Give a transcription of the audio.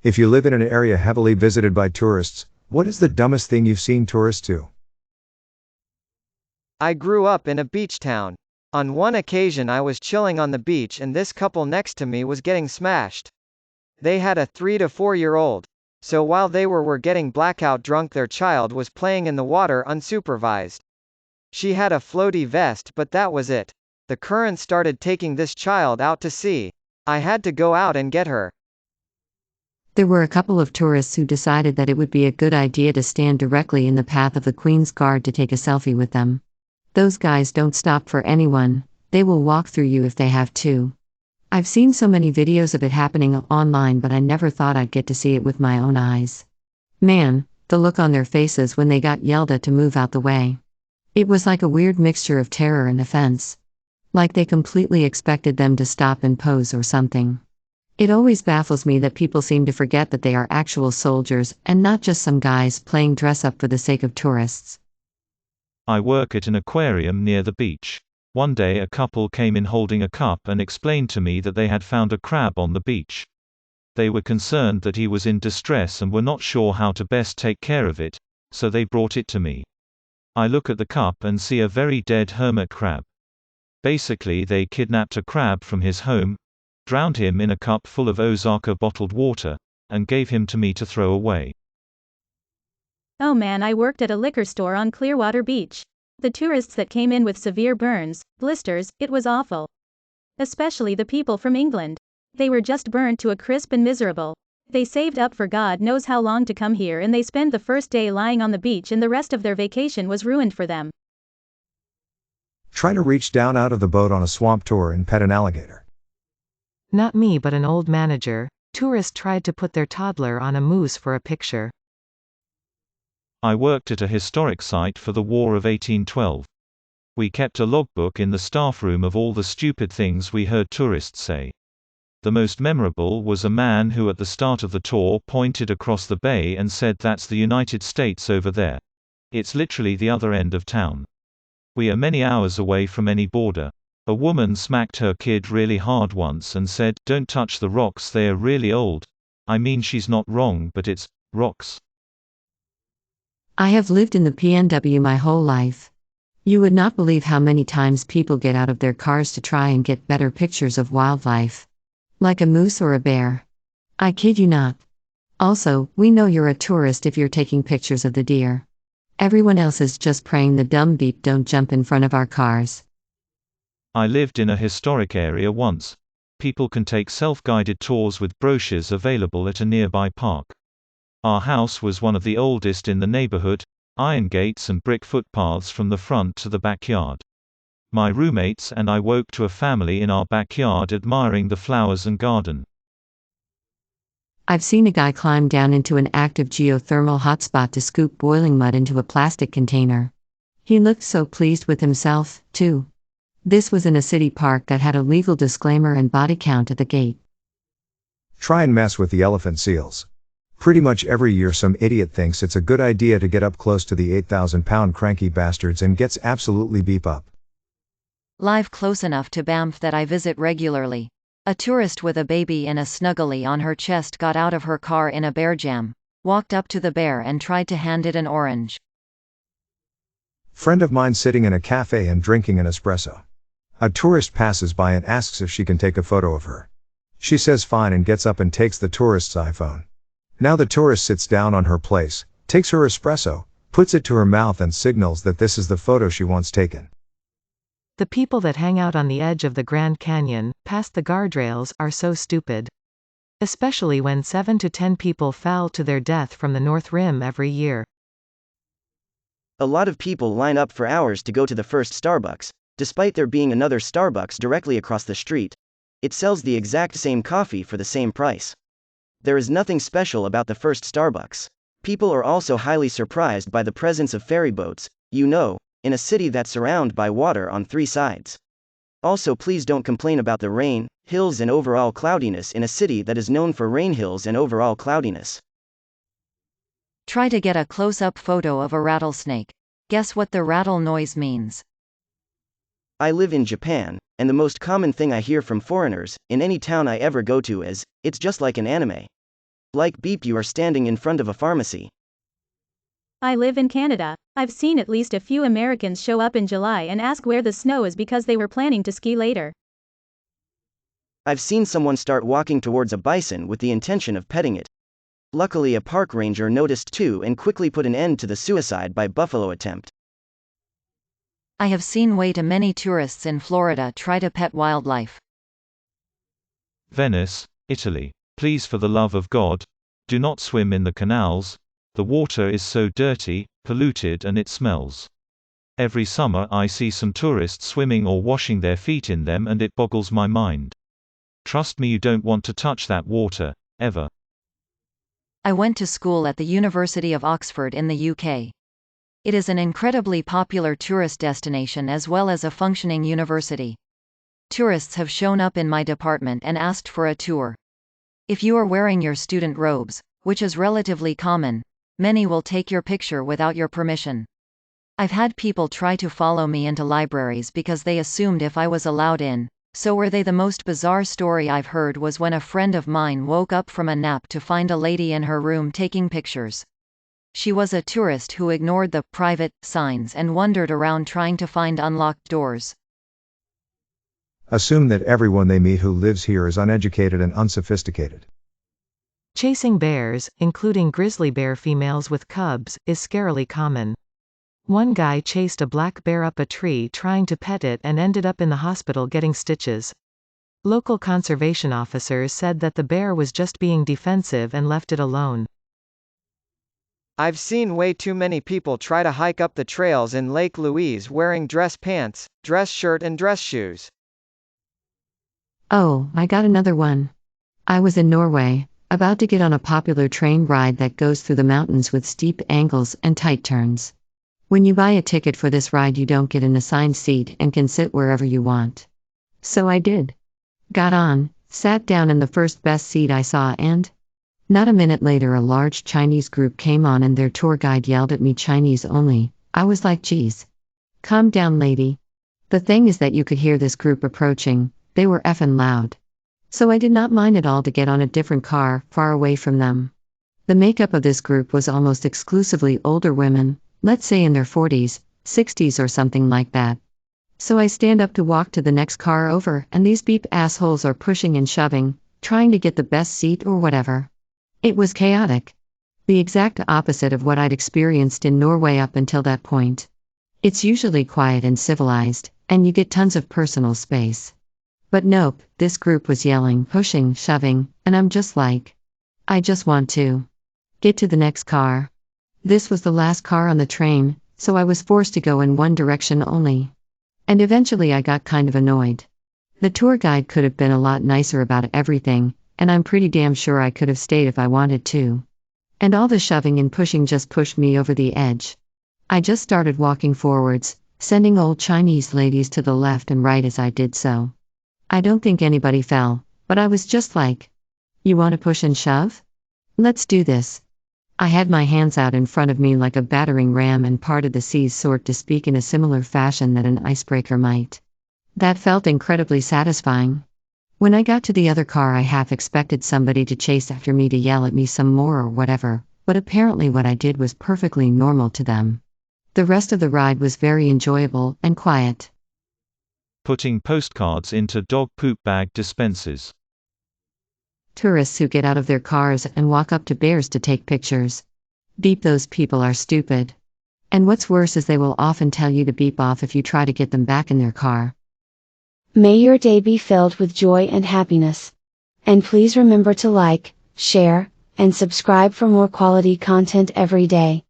If you live in an area heavily visited by tourists, what is the dumbest thing you've seen tourists do? I grew up in a beach town. On one occasion I was chilling on the beach and this couple next to me was getting smashed. They had a 3 to 4-year-old. So while they were getting blackout drunk, their child was playing in the water unsupervised. She had a floaty vest, but that was it. The current started taking this child out to sea. I had to go out and get her. There were a couple of tourists who decided that it would be a good idea to stand directly in the path of the Queen's Guard to take a selfie with them. Those guys don't stop for anyone, they will walk through you if they have to. I've seen so many videos of it happening online, but I never thought I'd get to see it with my own eyes. Man, the look on their faces when they got yelled at to move out the way. It was like a weird mixture of terror and offense. Like they completely expected them to stop and pose or something. It always baffles me that people seem to forget that they are actual soldiers and not just some guys playing dress up for the sake of tourists. I work at an aquarium near the beach. One day a couple came in holding a cup and explained to me that they had found a crab on the beach. They were concerned that he was in distress and were not sure how to best take care of it, so they brought it to me. I look at the cup and see a very dead hermit crab. Basically they kidnapped a crab from his home, drowned him in a cup full of Osaka bottled water, and gave him to me to throw away. Oh man, I worked at a liquor store on Clearwater Beach. The tourists that came in with severe burns, blisters, it was awful. Especially the people from England. They were just burnt to a crisp and miserable. They saved up for God knows how long to come here, and they spent the first day lying on the beach and the rest of their vacation was ruined for them. Try to reach down out of the boat on a swamp tour and pet an alligator. Not me, but an old manager. Tourist tried to put their toddler on a moose for a picture. I worked at a historic site for the War of 1812. We kept a logbook in the staff room of all the stupid things we heard tourists say. The most memorable was a man who at the start of the tour pointed across the bay and said, "That's the United States over there. It's literally the other end of town. We are many hours away from any border." A woman smacked her kid really hard once and said, "Don't touch the rocks, they are really old." I mean, she's not wrong, but it's rocks. I have lived in the PNW my whole life. You would not believe how many times people get out of their cars to try and get better pictures of wildlife. Like a moose or a bear. I kid you not. Also, we know you're a tourist if you're taking pictures of the deer. Everyone else is just praying the dumb beep don't jump in front of our cars. I lived in a historic area once. People can take self-guided tours with brochures available at a nearby park. Our house was one of the oldest in the neighborhood, iron gates and brick footpaths from the front to the backyard. My roommates and I woke to a family in our backyard admiring the flowers and garden. I've seen a guy climb down into an active geothermal hotspot to scoop boiling mud into a plastic container. He looked so pleased with himself, too. This was in a city park that had a legal disclaimer and body count at the gate. Try and mess with the elephant seals. Pretty much every year some idiot thinks it's a good idea to get up close to the 8,000-pound cranky bastards and gets absolutely beep up. Live close enough to Banff that I visit regularly. A tourist with a baby in a snuggly on her chest got out of her car in a bear jam, walked up to the bear and tried to hand it an orange. Friend of mine sitting in a cafe and drinking an espresso. A tourist passes by and asks if she can take a photo of her. She says fine and gets up and takes the tourist's iPhone. Now the tourist sits down on her place, takes her espresso, puts it to her mouth and signals that this is the photo she wants taken. The people that hang out on the edge of the Grand Canyon, past the guardrails, are so stupid. Especially when 7 to 10 people fall to their death from the North Rim every year. A lot of people line up for hours to go to the first Starbucks, despite there being another Starbucks directly across the street. It sells the exact same coffee for the same price. There is nothing special about the first Starbucks. People are also highly surprised by the presence of ferry boats, in a city that's surrounded by water on 3 sides. Also, please don't complain about the rain, hills and overall cloudiness in a city that is known for rain, hills and overall cloudiness. Try to get a close-up photo of a rattlesnake. Guess what the rattle noise means? I live in Japan, and the most common thing I hear from foreigners, in any town I ever go to is, "It's just like an anime." Like beep, you are standing in front of a pharmacy. I live in Canada. I've seen at least a few Americans show up in July and ask where the snow is because they were planning to ski later. I've seen someone start walking towards a bison with the intention of petting it. Luckily, a park ranger noticed too and quickly put an end to the suicide by buffalo attempt. I have seen way too many tourists in Florida try to pet wildlife. Venice, Italy. Please, for the love of God, do not swim in the canals. The water is so dirty, polluted, and it smells. Every summer I see some tourists swimming or washing their feet in them and it boggles my mind. Trust me, you don't want to touch that water, ever. I went to school at the University of Oxford in the UK. It is an incredibly popular tourist destination as well as a functioning university. Tourists have shown up in my department and asked for a tour. If you are wearing your student robes, which is relatively common, many will take your picture without your permission. I've had people try to follow me into libraries because they assumed if I was allowed in. So were they. The most bizarre story I've heard was when a friend of mine woke up from a nap to find a lady in her room taking pictures. She was a tourist who ignored the private signs and wandered around trying to find unlocked doors. Assume that everyone they meet who lives here is uneducated and unsophisticated. Chasing bears, including grizzly bear females with cubs, is scarily common. One guy chased a black bear up a tree trying to pet it and ended up in the hospital getting stitches. Local conservation officers said that the bear was just being defensive and left it alone. I've seen way too many people try to hike up the trails in Lake Louise wearing dress pants, dress shirt and dress shoes. Oh, I got another one. I was in Norway, about to get on a popular train ride that goes through the mountains with steep angles and tight turns. When you buy a ticket for this ride, you don't get an assigned seat and can sit wherever you want. So I did. Got on, sat down in the first best seat I saw, and not a minute later a large Chinese group came on and their tour guide yelled at me, Chinese only. I was like, geez. Calm down, lady. The thing is that you could hear this group approaching. They were effing loud. So I did not mind at all to get on a different car, far away from them. The makeup of this group was almost exclusively older women, let's say in their 40s, 60s or something like that. So I stand up to walk to the next car over, and these beep assholes are pushing and shoving, trying to get the best seat or whatever. It was chaotic. The exact opposite of what I'd experienced in Norway up until that point. It's usually quiet and civilized, and you get tons of personal space. But nope, this group was yelling, pushing, shoving, and I'm just like, I just want to get to the next car. This was the last car on the train, so I was forced to go in one direction only. And eventually I got kind of annoyed. The tour guide could have been a lot nicer about everything, and I'm pretty damn sure I could have stayed if I wanted to. And all the shoving and pushing just pushed me over the edge. I just started walking forwards, sending old Chinese ladies to the left and right as I did so. I don't think anybody fell, but I was just like, you want to push and shove? Let's do this. I had my hands out in front of me like a battering ram and parted the seas, sort to speak, in a similar fashion that an icebreaker might. That felt incredibly satisfying. When I got to the other car, I half expected somebody to chase after me to yell at me some more or whatever, but apparently what I did was perfectly normal to them. The rest of the ride was very enjoyable and quiet. Putting postcards into dog poop bag dispensers. Tourists who get out of their cars and walk up to bears to take pictures. Beep, those people are stupid. And what's worse is they will often tell you to beep off if you try to get them back in their car. May your day be filled with joy and happiness. And please remember to like, share, and subscribe for more quality content every day.